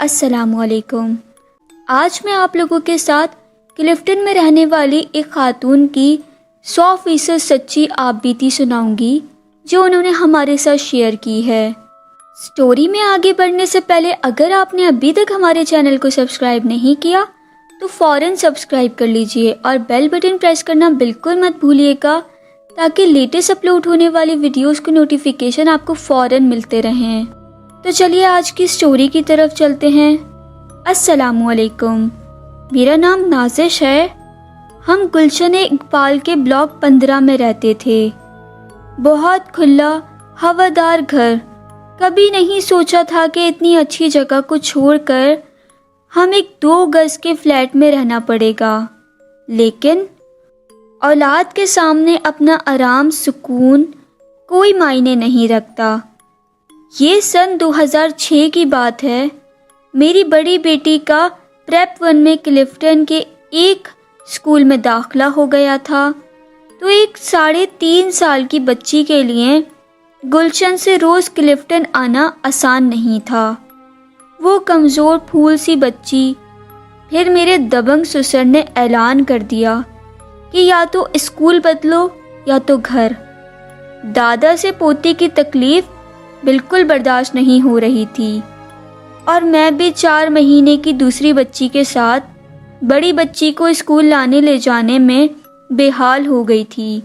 السلام علیکم۔ آج میں آپ لوگوں کے ساتھ کلفٹن میں رہنے والی ایک خاتون کی 100% سچی آپ بیتی سناؤں گی جو انہوں نے ہمارے ساتھ شیئر کی ہے۔ سٹوری میں آگے بڑھنے سے پہلے اگر آپ نے ابھی تک ہمارے چینل کو سبسکرائب نہیں کیا تو فوراً سبسکرائب کر لیجئے اور بیل بٹن پریس کرنا بالکل مت بھولیے گا تاکہ لیٹسٹ اپلوڈ ہونے والی ویڈیوز کو نوٹیفیکیشن آپ کو فوراً ملتے رہیں۔ تو چلیے آج کی سٹوری کی طرف چلتے ہیں۔ السلام علیکم، میرا نام نازش ہے۔ ہم گلشن اقبال کے بلاک 15 میں رہتے تھے۔ بہت کھلا ہوادار گھر۔ کبھی نہیں سوچا تھا کہ اتنی اچھی جگہ کو چھوڑ کر ہم ایک 2 گز کے فلیٹ میں رہنا پڑے گا، لیکن اولاد کے سامنے اپنا آرام سکون کوئی معنی نہیں رکھتا۔ یہ سن 2006 کی بات ہے۔ میری بڑی بیٹی کا پریپ 1 میں کلفٹن کے ایک اسکول میں داخلہ ہو گیا تھا، تو ایک 3.5 سال کی بچی کے لیے گلشن سے روز کلفٹن آنا آسان نہیں تھا۔ وہ کمزور پھول سی بچی۔ پھر میرے دبنگ سسر نے اعلان کر دیا کہ یا تو اسکول بدلو یا تو گھر۔ دادا سے پوتی کی تکلیف بالکل برداشت نہیں ہو رہی تھی، اور میں بھی 4 مہینے کی دوسری بچی کے ساتھ بڑی بچی کو اسکول لانے لے جانے میں بے حال ہو گئی تھی۔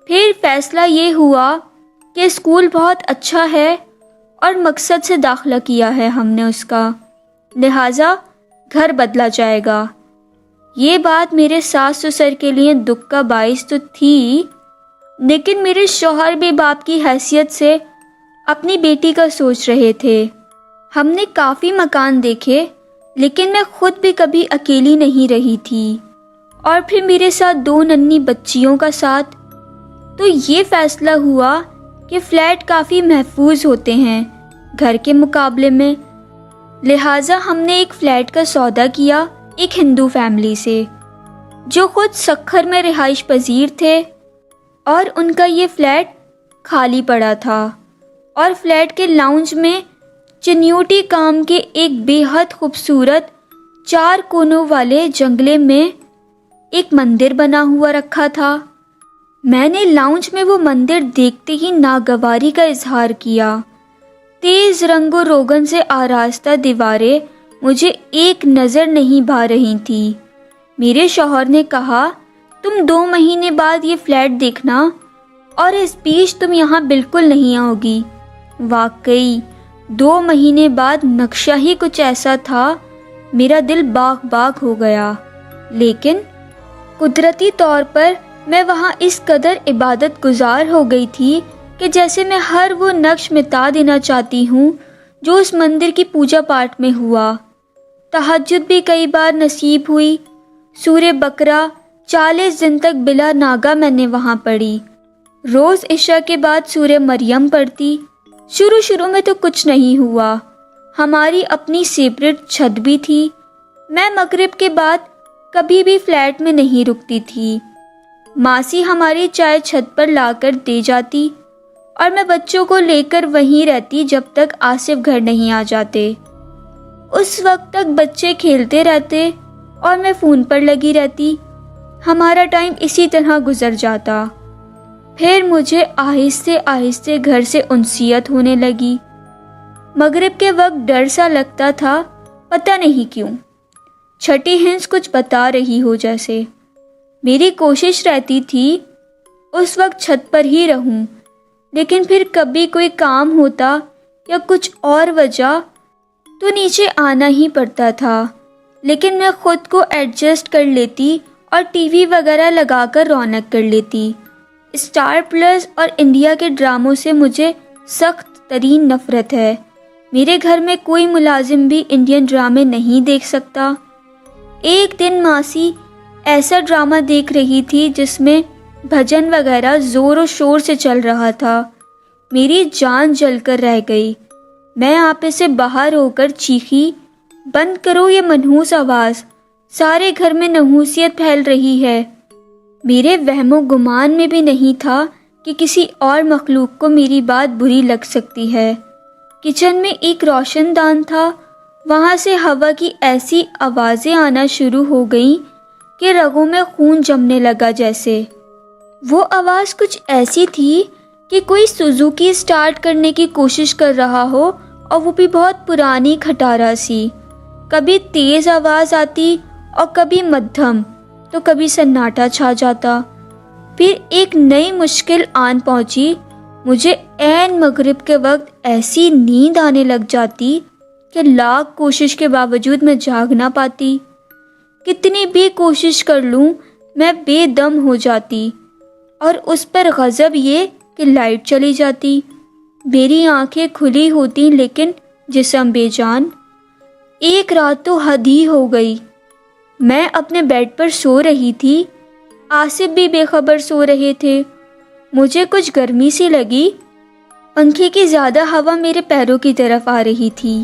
پھر فیصلہ یہ ہوا کہ اسکول بہت اچھا ہے اور مقصد سے داخلہ کیا ہے ہم نے اس کا، لہٰذا گھر بدلا جائے گا۔ یہ بات میرے ساس سسر کے لیے دکھ کا باعث تو تھی، لیکن میرے شوہر بھی باپ کی حیثیت سے اپنی بیٹی کا سوچ رہے تھے۔ ہم نے کافی مکان دیکھے، لیکن میں خود بھی کبھی اکیلی نہیں رہی تھی، اور پھر میرے ساتھ 2 ننھی بچیوں کا ساتھ۔ تو یہ فیصلہ ہوا کہ فلیٹ کافی محفوظ ہوتے ہیں گھر کے مقابلے میں، لہٰذا ہم نے ایک فلیٹ کا سودا کیا ایک ہندو فیملی سے جو خود سکھر میں رہائش پذیر تھے، اور ان کا یہ فلیٹ خالی پڑا تھا، اور فلیٹ کے لاؤنج میں چنیوٹی کام کے ایک بے حد خوبصورت 4 کونوں والے جنگلے میں ایک مندر بنا ہوا رکھا تھا۔ میں نے لاؤنج میں وہ مندر دیکھتے ہی ناگواری کا اظہار کیا۔ تیز رنگ و روغن سے آراستہ دیواریں مجھے ایک نظر نہیں بھا رہی تھی۔ میرے شوہر نے کہا، تم 2 مہینے بعد یہ فلیٹ دیکھنا، اور اس بیچ تم یہاں بالکل نہیں آؤ گی۔ واقعی 2 مہینے بعد نقشہ ہی کچھ ایسا تھا، میرا دل باغ باغ ہو گیا۔ لیکن قدرتی طور پر میں وہاں اس قدر عبادت گزار ہو گئی تھی کہ جیسے میں ہر وہ نقش مٹا دینا چاہتی ہوں جو اس مندر کی پوجا پاٹ میں ہوا۔ تہجد بھی کئی بار نصیب ہوئی۔ سورہ بقرہ 40 دن تک بلا ناگا میں نے وہاں پڑھی۔ روز عشاء کے بعد سورہ مریم پڑھتی۔ شروع میں تو کچھ نہیں ہوا۔ ہماری اپنی سیپریٹ چھت بھی تھی۔ میں مغرب کے بعد کبھی بھی فلیٹ میں نہیں رکتی تھی۔ ماسی ہماری چائے چھت پر لا کر دے جاتی، اور میں بچوں کو لے کر وہیں رہتی جب تک آصف گھر نہیں آ جاتے۔ اس وقت تک بچے کھیلتے رہتے اور میں فون پر لگی رہتی۔ ہمارا ٹائم اسی طرح گزر جاتا۔ پھر مجھے آہستہ آہستہ گھر سے انسیت ہونے لگی۔ مغرب کے وقت ڈر سا لگتا تھا، پتہ نہیں کیوں، چھٹی ہنس کچھ بتا رہی ہو جیسے۔ میری کوشش رہتی تھی اس وقت چھت پر ہی رہوں، لیکن پھر کبھی کوئی کام ہوتا یا کچھ اور وجہ تو نیچے آنا ہی پڑتا تھا، لیکن میں خود کو ایڈجسٹ کر لیتی اور ٹی وی وغیرہ لگا کر رونق کر لیتی۔ اسٹار پلس اور انڈیا کے ڈراموں سے مجھے سخت ترین نفرت ہے۔ میرے گھر میں کوئی ملازم بھی انڈین ڈرامے نہیں دیکھ سکتا۔ ایک دن ماسی ایسا ڈرامہ دیکھ رہی تھی جس میں بھجن وغیرہ زور و شور سے چل رہا تھا۔ میری جان جل کر رہ گئی۔ میں آپے سے باہر ہو کر چیخی، بند کرو یہ منحوس آواز، سارے گھر میں نحوسیت پھیل رہی ہے۔ میرے وہم و گمان میں بھی نہیں تھا کہ کسی اور مخلوق کو میری بات بری لگ سکتی ہے۔ کچن میں ایک روشن دان تھا وہاں سے ہوا کی ایسی آوازیں آنا شروع ہو گئیں کہ رگوں میں خون جمنے لگا جیسے۔ وہ آواز کچھ ایسی تھی کہ کوئی سوزوکی سٹارٹ کرنے کی کوشش کر رہا ہو، اور وہ بھی بہت پرانی کھٹارا سی۔ کبھی تیز آواز آتی اور کبھی مدھم، تو کبھی سناٹا چھا جاتا۔ پھر ایک نئی مشکل آن پہنچی۔ مجھے عین مغرب کے وقت ایسی نیند آنے لگ جاتی کہ لاکھ کوشش کے باوجود میں جاگ نہ پاتی۔ کتنی بھی کوشش کر لوں میں بے دم ہو جاتی، اور اس پر غضب یہ کہ لائٹ چلی جاتی۔ میری آنکھیں کھلی ہوتی لیکن جسم بے جان۔ ایک رات تو حد ہی ہو گئی۔ میں اپنے بیڈ پر سو رہی تھی، آصف بھی بے خبر سو رہے تھے۔ مجھے کچھ گرمی سی لگی۔ پنکھے کی زیادہ ہوا میرے پیروں کی طرف آ رہی تھی،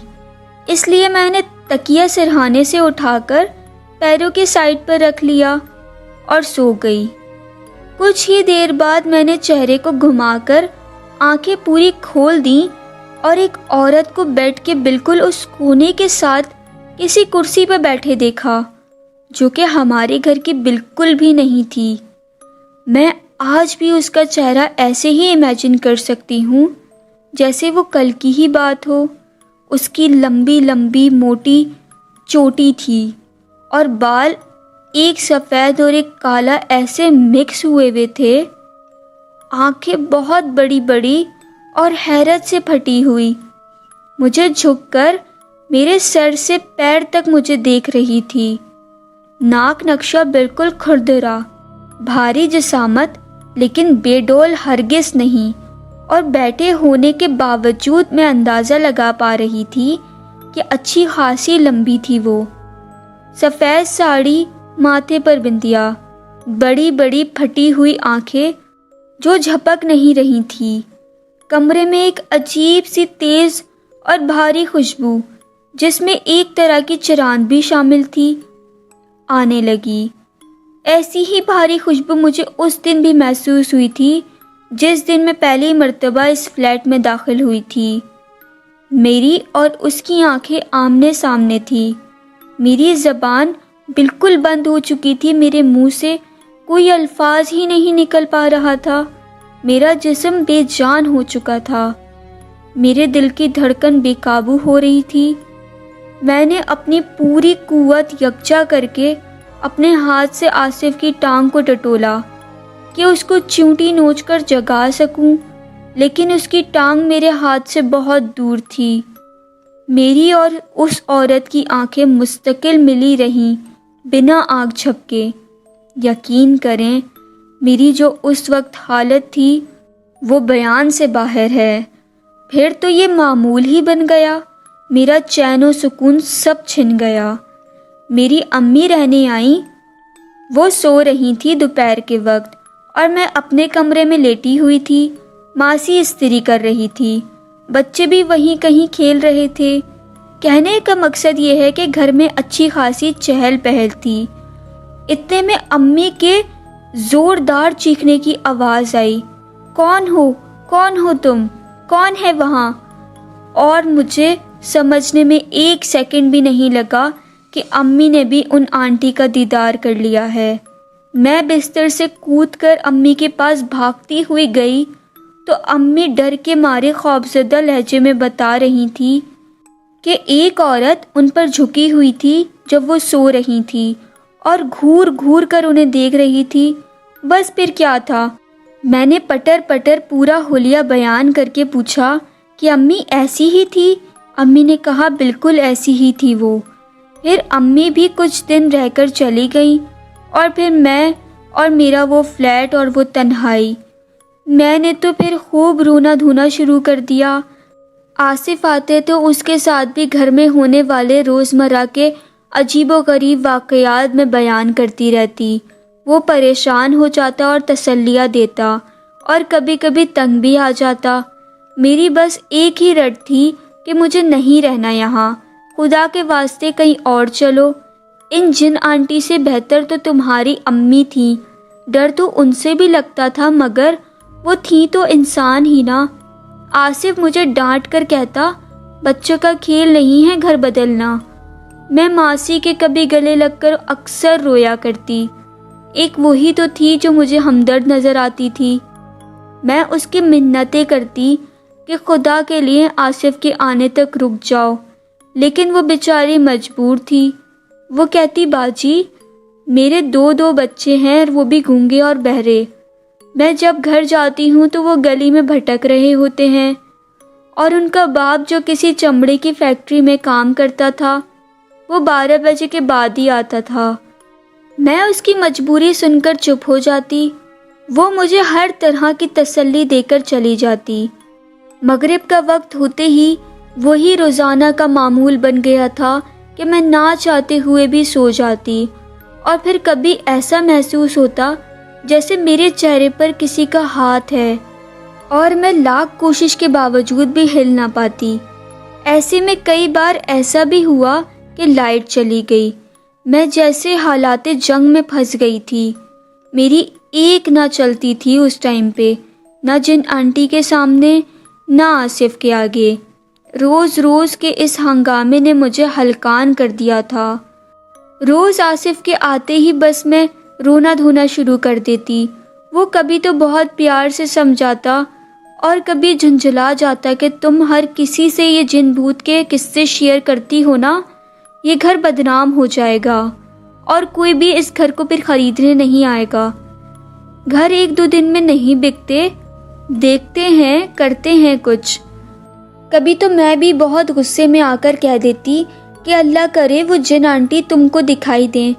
اس لیے میں نے تکیہ سرہانے سے اٹھا کر پیروں کی سائڈ پر رکھ لیا اور سو گئی۔ کچھ ہی دیر بعد میں نے چہرے کو گھما کر آنکھیں پوری کھول دیں اور ایک عورت کو بیڈ کے بالکل اس کونے کے ساتھ کسی کرسی پر بیٹھے دیکھا، جو کہ ہمارے گھر کی بالکل بھی نہیں تھی۔ میں آج بھی اس کا چہرہ ایسے ہی امیجن کر سکتی ہوں جیسے وہ کل کی ہی بات ہو۔ اس کی لمبی لمبی موٹی چوٹی تھی اور بال ایک سفید اور ایک کالا ایسے مکس ہوئے تھے۔ آنکھیں بہت بڑی بڑی اور حیرت سے پھٹی ہوئی، مجھے جھک کر میرے سر سے پیر تک مجھے دیکھ رہی تھی۔ ناک نقشہ بالکل کھردرا، بھاری جسامت لیکن بے ڈول ہرگز نہیں، اور بیٹھے ہونے کے باوجود میں اندازہ لگا پا رہی تھی کہ اچھی خاصی لمبی تھی وہ۔ سفید ساڑی، ماتھے پر بندیا، بڑی بڑی پھٹی ہوئی آنکھیں جو جھپک نہیں رہی تھی۔ کمرے میں ایک عجیب سی تیز اور بھاری خوشبو، جس میں ایک طرح کی چران بھی شامل تھی، آنے لگی۔ ایسی ہی بھاری خوشبو مجھے اس دن بھی محسوس ہوئی تھی جس دن میں پہلی مرتبہ اس فلیٹ میں داخل ہوئی تھی۔ میری اور اس کی آنکھیں آمنے سامنے تھی۔ میری زبان بالکل بند ہو چکی تھی، میرے منہ سے کوئی الفاظ ہی نہیں نکل پا رہا تھا۔ میرا جسم بے جان ہو چکا تھا، میرے دل کی دھڑکن بے قابو ہو رہی تھی۔ میں نے اپنی پوری قوت یکجا کر کے اپنے ہاتھ سے آصف کی ٹانگ کو ٹٹولا کہ اس کو چیونٹی نوچ کر جگا سکوں، لیکن اس کی ٹانگ میرے ہاتھ سے بہت دور تھی۔ میری اور اس عورت کی آنکھیں مستقل ملی رہیں بنا آنکھ جھپکے۔ یقین کریں میری جو اس وقت حالت تھی وہ بیان سے باہر ہے۔ پھر تو یہ معمول ہی بن گیا، میرا چین و سکون سب چھن گیا۔ میری امی رہنے آئیں، وہ سو رہی تھی دوپہر کے وقت، اور میں اپنے کمرے میں لیٹی ہوئی تھی۔ ماسی استری کر رہی تھی، بچے بھی وہیں کہیں کھیل رہے تھے۔ کہنے کا مقصد یہ ہے کہ گھر میں اچھی خاصی چہل پہل تھی۔ اتنے میں امی کے زوردار چیخنے کی آواز آئی، کون ہو تم؟ کون ہے وہاں؟ اور مجھے سمجھنے میں ایک سیکنڈ بھی نہیں لگا کہ امی نے بھی ان آنٹی کا دیدار کر لیا ہے۔ میں بستر سے کود کر امی کے پاس بھاگتی ہوئی گئی تو امی ڈر کے مارے خوفزدہ لہجے میں بتا رہی تھی کہ ایک عورت ان پر جھکی ہوئی تھی جب وہ سو رہی تھی، اور گھور گھور کر انہیں دیکھ رہی تھی۔ بس پھر کیا تھا؟ میں نے پٹر پٹر پورا حلیہ بیان کر کے پوچھا کہ امی ایسی ہی تھی؟ امی نے کہا بالکل ایسی ہی تھی وہ۔ پھر امی بھی کچھ دن رہ کر چلی گئیں، اور پھر میں اور میرا وہ فلیٹ اور وہ تنہائی۔ میں نے تو پھر خوب رونا دھونا شروع کر دیا۔ آصف آتے تو اس کے ساتھ بھی گھر میں ہونے والے روزمرہ کے عجیب و غریب واقعات میں بیان کرتی رہتی۔ وہ پریشان ہو جاتا اور تسلیاں دیتا، اور کبھی کبھی تنگ بھی آ جاتا۔ میری بس ایک ہی رٹ تھی کہ مجھے نہیں رہنا یہاں، خدا کے واسطے کہیں اور چلو۔ ان جن آنٹی سے بہتر تو تمہاری امی تھیں، ڈر تو ان سے بھی لگتا تھا، مگر وہ تھیں تو انسان ہی نا۔ آصف مجھے ڈانٹ کر کہتا، بچوں کا کھیل نہیں ہے گھر بدلنا۔ میں ماسی کے کبھی گلے لگ کر اکثر رویا کرتی۔ ایک وہی تو تھی جو مجھے ہمدرد نظر آتی تھی۔ میں اس کی منتیں کرتی کہ خدا کے لیے آصف کے آنے تک رک جاؤ، لیکن وہ بیچاری مجبور تھی۔ وہ کہتی باجی میرے دو بچے ہیں اور وہ بھی گونگے اور بہرے۔ میں جب گھر جاتی ہوں تو وہ گلی میں بھٹک رہے ہوتے ہیں، اور ان کا باپ جو کسی چمڑے کی فیکٹری میں کام کرتا تھا وہ 12 بجے کے بعد ہی آتا تھا۔ میں اس کی مجبوری سن کر چپ ہو جاتی۔ وہ مجھے ہر طرح کی تسلی دے کر چلی جاتی۔ مغرب کا وقت ہوتے ہی وہی روزانہ کا معمول بن گیا تھا کہ میں نہ چاہتے ہوئے بھی سو جاتی، اور پھر کبھی ایسا محسوس ہوتا جیسے میرے چہرے پر کسی کا ہاتھ ہے، اور میں لاکھ کوشش کے باوجود بھی ہل نہ پاتی۔ ایسے میں کئی بار ایسا بھی ہوا کہ لائٹ چلی گئی۔ میں جیسے حالات جنگ میں پھنس گئی تھی۔ میری ایک نہ چلتی تھی اس ٹائم پہ، نہ جن آنٹی کے سامنے نہ آصف کے آگے۔ روز روز کے اس ہنگامے نے مجھے ہلکان کر دیا تھا۔ روز آصف کے آتے ہی بس میں رونا دھونا شروع کر دیتی۔ وہ کبھی تو بہت پیار سے سمجھاتا اور کبھی جھنجھلا جاتا کہ تم ہر کسی سے یہ جن بھوت کے قصے شیئر کرتی ہو نا، یہ گھر بدنام ہو جائے گا اور کوئی بھی اس گھر کو پھر خریدنے نہیں آئے گا۔ گھر 1-2 دن میں نہیں بکتے، دیکھتے ہیں کرتے ہیں کچھ۔ کبھی تو میں بھی بہت غصے میں آ کر کہہ دیتی کہ اللہ کرے وہ جن آنٹی تم کو دکھائی دیں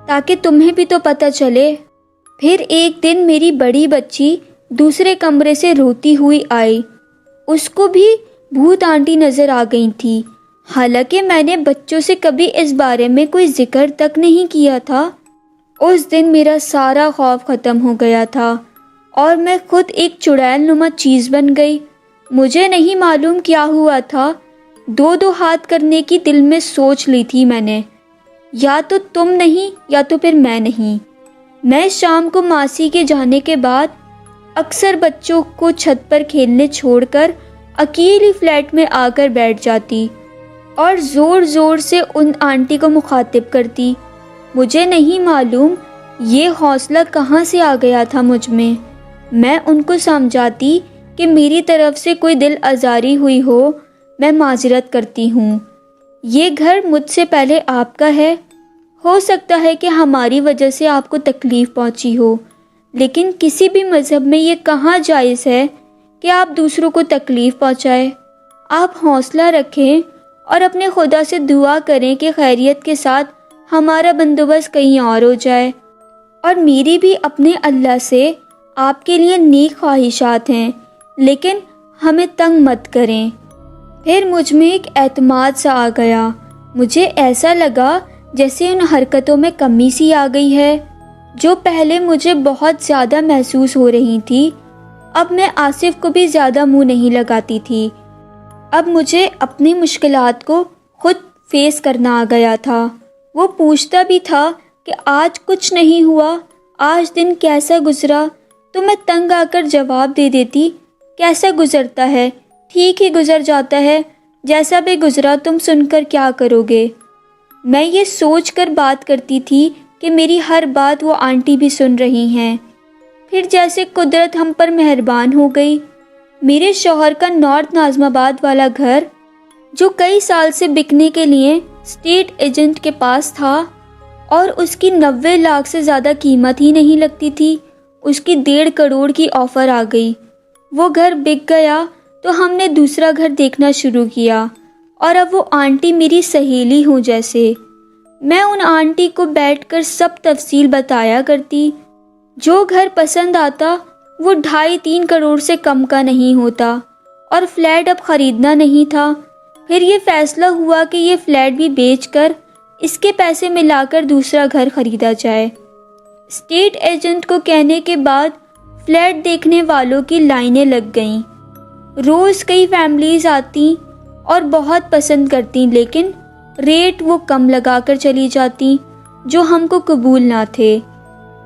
تاکہ تمہیں بھی تو پتہ چلے۔ پھر ایک دن میری بڑی بچی دوسرے کمرے سے روتی ہوئی آئی۔ اس کو بھی بھوت آنٹی نظر آ گئی تھی، حالانکہ میں نے بچوں سے کبھی اس بارے میں کوئی ذکر تک نہیں کیا تھا۔ اس دن میرا سارا خوف ختم ہو گیا تھا اور میں خود ایک چڑیل نما چیز بن گئی۔ مجھے نہیں معلوم کیا ہوا تھا، 2 ہاتھ کرنے کی دل میں سوچ لی تھی میں نے، یا تو تم نہیں یا تو پھر میں نہیں۔ میں شام کو ماسی کے جانے کے بعد اکثر بچوں کو چھت پر کھیلنے چھوڑ کر اکیلی فلیٹ میں آ کر بیٹھ جاتی اور زور زور سے ان آنٹی کو مخاطب کرتی۔ مجھے نہیں معلوم یہ حوصلہ کہاں سے آ گیا تھا مجھ میں۔ میں ان کو سمجھاتی کہ میری طرف سے کوئی دل آزاری ہوئی میں معذرت کرتی ہوں۔ یہ گھر مجھ سے پہلے آپ کا ہے۔ ہو سکتا ہے کہ ہماری وجہ سے آپ کو تکلیف پہنچی ہو، لیکن کسی بھی مذہب میں یہ کہاں جائز ہے کہ آپ دوسروں کو تکلیف پہنچائیں۔ آپ حوصلہ رکھیں اور اپنے خدا سے دعا کریں کہ خیریت کے ساتھ ہمارا بندوبست کہیں اور ہو جائے۔ اور میری بھی اپنے اللہ سے آپ کے لیے نیک خواہشات ہیں، لیکن ہمیں تنگ مت کریں۔ پھر مجھ میں ایک اعتماد سا آ گیا۔ مجھے ایسا لگا جیسے ان حرکتوں میں کمی سی آ گئی ہے جو پہلے مجھے بہت زیادہ محسوس ہو رہی تھی۔ اب میں آصف کو بھی زیادہ منہ نہیں لگاتی تھی۔ اب مجھے اپنی مشکلات کو خود فیس کرنا آ گیا تھا۔ وہ پوچھتا بھی تھا کہ آج کچھ نہیں ہوا، آج دن کیسا گزرا، تو میں تنگ آ کر جواب دے دیتی، کیسا گزرتا ہے، ٹھیک ہی گزر جاتا ہے، جیسا بھی گزرا تم سن کر کیا کرو گے۔ میں یہ سوچ کر بات کرتی تھی کہ میری ہر بات وہ آنٹی بھی سن رہی ہیں۔ پھر جیسے قدرت ہم پر مہربان ہو گئی، میرے شوہر کا نارتھ ناظم آباد والا گھر جو کئی سال سے بکنے کے لیے اسٹیٹ ایجنٹ کے پاس تھا اور اس کی 90 لاکھ سے زیادہ قیمت ہی نہیں لگتی تھی، اس کی 1.5 کروڑ کی آفر آ گئی۔ وہ گھر بک گیا تو ہم نے دوسرا گھر دیکھنا شروع کیا، اور اب وہ آنٹی میری سہیلی ہوں جیسے۔ میں ان آنٹی کو بیٹھ کر سب تفصیل بتایا کرتی۔ جو گھر پسند آتا وہ 2.5-3 کروڑ سے کم کا نہیں ہوتا، اور فلیٹ اب خریدنا نہیں تھا۔ پھر یہ فیصلہ ہوا کہ یہ فلیٹ بھی بیچ کر اس کے پیسے ملا کر دوسرا گھر خریدا جائے۔ اسٹیٹ ایجنٹ کو کہنے کے بعد فلیٹ دیکھنے والوں کی لائنیں لگ گئیں۔ روز کئی فیملیز آتی اور بہت پسند کرتی، لیکن ریٹ وہ کم لگا کر چلی جاتی جو ہم کو قبول نہ تھے۔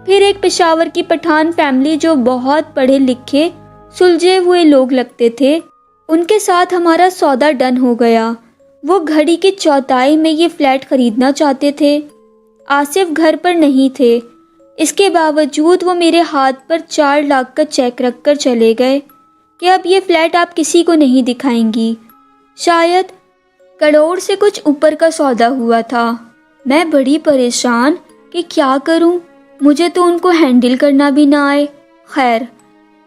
پھر ایک پشاور کی پٹھان فیملی جو بہت پڑھے لکھے سلجھے ہوئے لوگ لگتے تھے، ان کے ساتھ ہمارا سودا ڈن ہو گیا۔ وہ گھڑی کی چوتھائی میں یہ فلیٹ خریدنا چاہتے تھے۔ آصف گھر پر نہیں تھے، اس کے باوجود وہ میرے ہاتھ پر 4 لاکھ کا چیک رکھ کر چلے گئے کہ اب یہ فلیٹ آپ کسی کو نہیں دکھائیں گی۔ شاید کروڑ سے کچھ اوپر کا سودا ہوا تھا۔ میں بڑی پریشان کہ کیا کروں، مجھے تو ان کو ہینڈل کرنا بھی نہ آئے۔ خیر،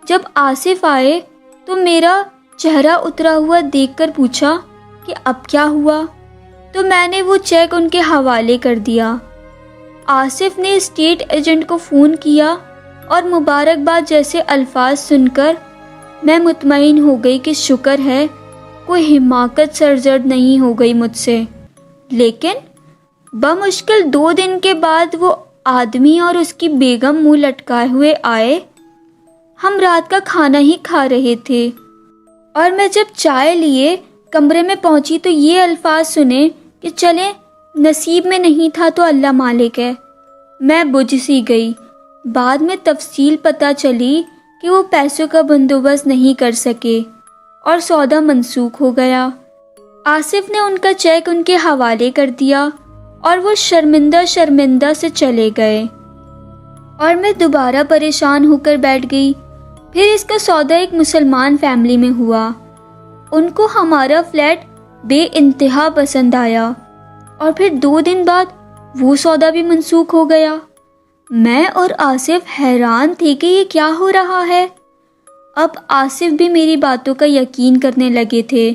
جب آصف آئے تو میرا چہرہ اترا ہوا دیکھ کر پوچھا کہ اب کیا ہوا، تو میں نے وہ چیک ان کے حوالے کر دیا۔ آصف نے اسٹیٹ ایجنٹ کو فون کیا اور مبارکباد جیسے الفاظ سن کر میں مطمئن ہو گئی کہ شکر ہے کوئی حماقت سرزد نہیں ہو گئی مجھ سے۔ لیکن بمشکل 2 دن کے بعد وہ آدمی اور اس کی بیگم منہ لٹکائے ہوئے آئے۔ ہم رات کا کھانا ہی کھا رہے تھے اور میں جب چائے لیے کمرے میں پہنچی تو یہ الفاظ سنے کہ چلیں، نصیب میں نہیں تھا تو اللہ مالک ہے۔ میں بجھ سی گئی۔ بعد میں تفصیل پتہ چلی کہ وہ پیسوں کا بندوبست نہیں کر سکے اور سودا منسوخ ہو گیا۔ آصف نے ان کا چیک ان کے حوالے کر دیا اور وہ شرمندہ سے چلے گئے اور میں دوبارہ پریشان ہو کر بیٹھ گئی۔ پھر اس کا سودا ایک مسلمان فیملی میں ہوا۔ ان کو ہمارا فلیٹ بے انتہا پسند آیا اور پھر 2 دن بعد وہ سودا بھی منسوخ ہو گیا۔ میں اور آصف حیران تھے کہ یہ کیا ہو رہا ہے۔ اب آصف بھی میری باتوں کا یقین کرنے لگے تھے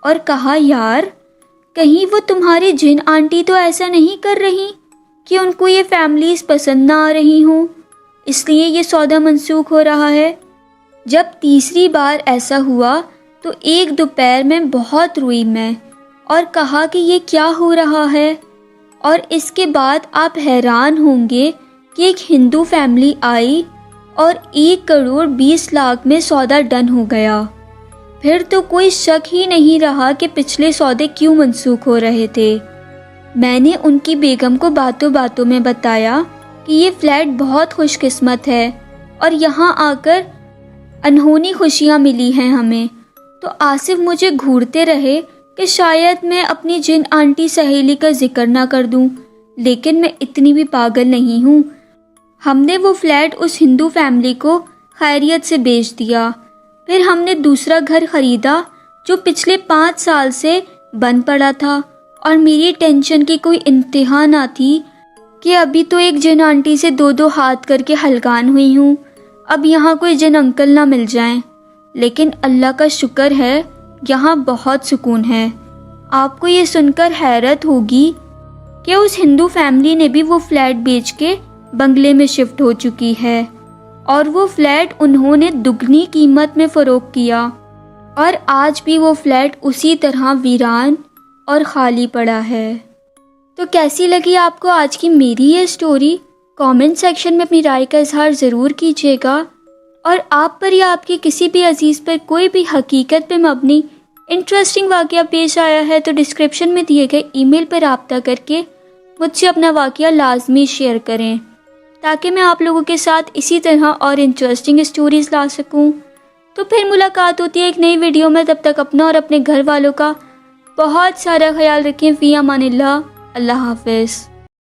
اور کہا، یار کہیں وہ تمہاری جن آنٹی تو ایسا نہیں کر رہی کہ ان کو یہ فیملیز پسند نہ آ رہی ہوں، اس لیے یہ سودا منسوخ ہو رہا ہے۔ جب تیسری بار ایسا ہوا تو ایک دوپہر میں بہت روئی میں اور کہا کہ یہ کیا ہو رہا ہے، اور اس کے بعد آپ حیران ہوں گے کہ ایک ہندو فیملی آئی اور 1 کروڑ 20 لاکھ میں سودا ڈن ہو گیا۔ پھر تو کوئی شک ہی نہیں رہا کہ پچھلے سودے کیوں منسوخ ہو رہے تھے۔ میں نے ان کی بیگم کو باتوں باتوں میں بتایا کہ یہ فلیٹ بہت خوش قسمت ہے اور یہاں آ کر انہونی خوشیاں ملی ہیں ہمیں۔ تو آصف مجھے گھورتے رہے کہ شاید میں اپنی جن آنٹی سہیلی کا ذکر نہ کر دوں، لیکن میں اتنی بھی پاگل نہیں ہوں۔ ہم نے وہ فلیٹ اس ہندو فیملی کو خیریت سے بیچ دیا۔ پھر ہم نے دوسرا گھر خریدا جو پچھلے 5 سال سے بند پڑا تھا، اور میری ٹینشن کی کوئی انتہا نہ تھی کہ ابھی تو ایک جن آنٹی سے 2 ہاتھ کر کے ہلکان ہوئی ہوں، اب یہاں کوئی جن انکل نہ مل جائیں۔ لیکن اللہ کا شکر ہے یہاں بہت سکون ہے۔ آپ کو یہ سن کر حیرت ہوگی کہ اس ہندو فیملی نے بھی وہ فلیٹ بیچ کے بنگلے میں شفٹ ہو چکی ہے، اور وہ فلیٹ انہوں نے دگنی قیمت میں فروخت کیا، اور آج بھی وہ فلیٹ اسی طرح ویران اور خالی پڑا ہے۔ تو کیسی لگی آپ کو آج کی میری یہ سٹوری؟ کامنٹ سیکشن میں اپنی رائے کا اظہار ضرور کیجیے گا، اور آپ پر یا آپ کے کسی بھی عزیز پر کوئی بھی حقیقت پہ مبنی انٹرسٹنگ واقعہ پیش آیا ہے تو ڈسکرپشن میں دیے گئے ای میل پر رابطہ کر کے مجھ سے اپنا واقعہ لازمی شیئر کریں، تاکہ میں آپ لوگوں کے ساتھ اسی طرح اور انٹرسٹنگ سٹوریز لا سکوں۔ تو پھر ملاقات ہوتی ہے ایک نئی ویڈیو میں، تب تک اپنا اور اپنے گھر والوں کا بہت سارا خیال رکھیں۔ فی امان اللہ، اللہ حافظ۔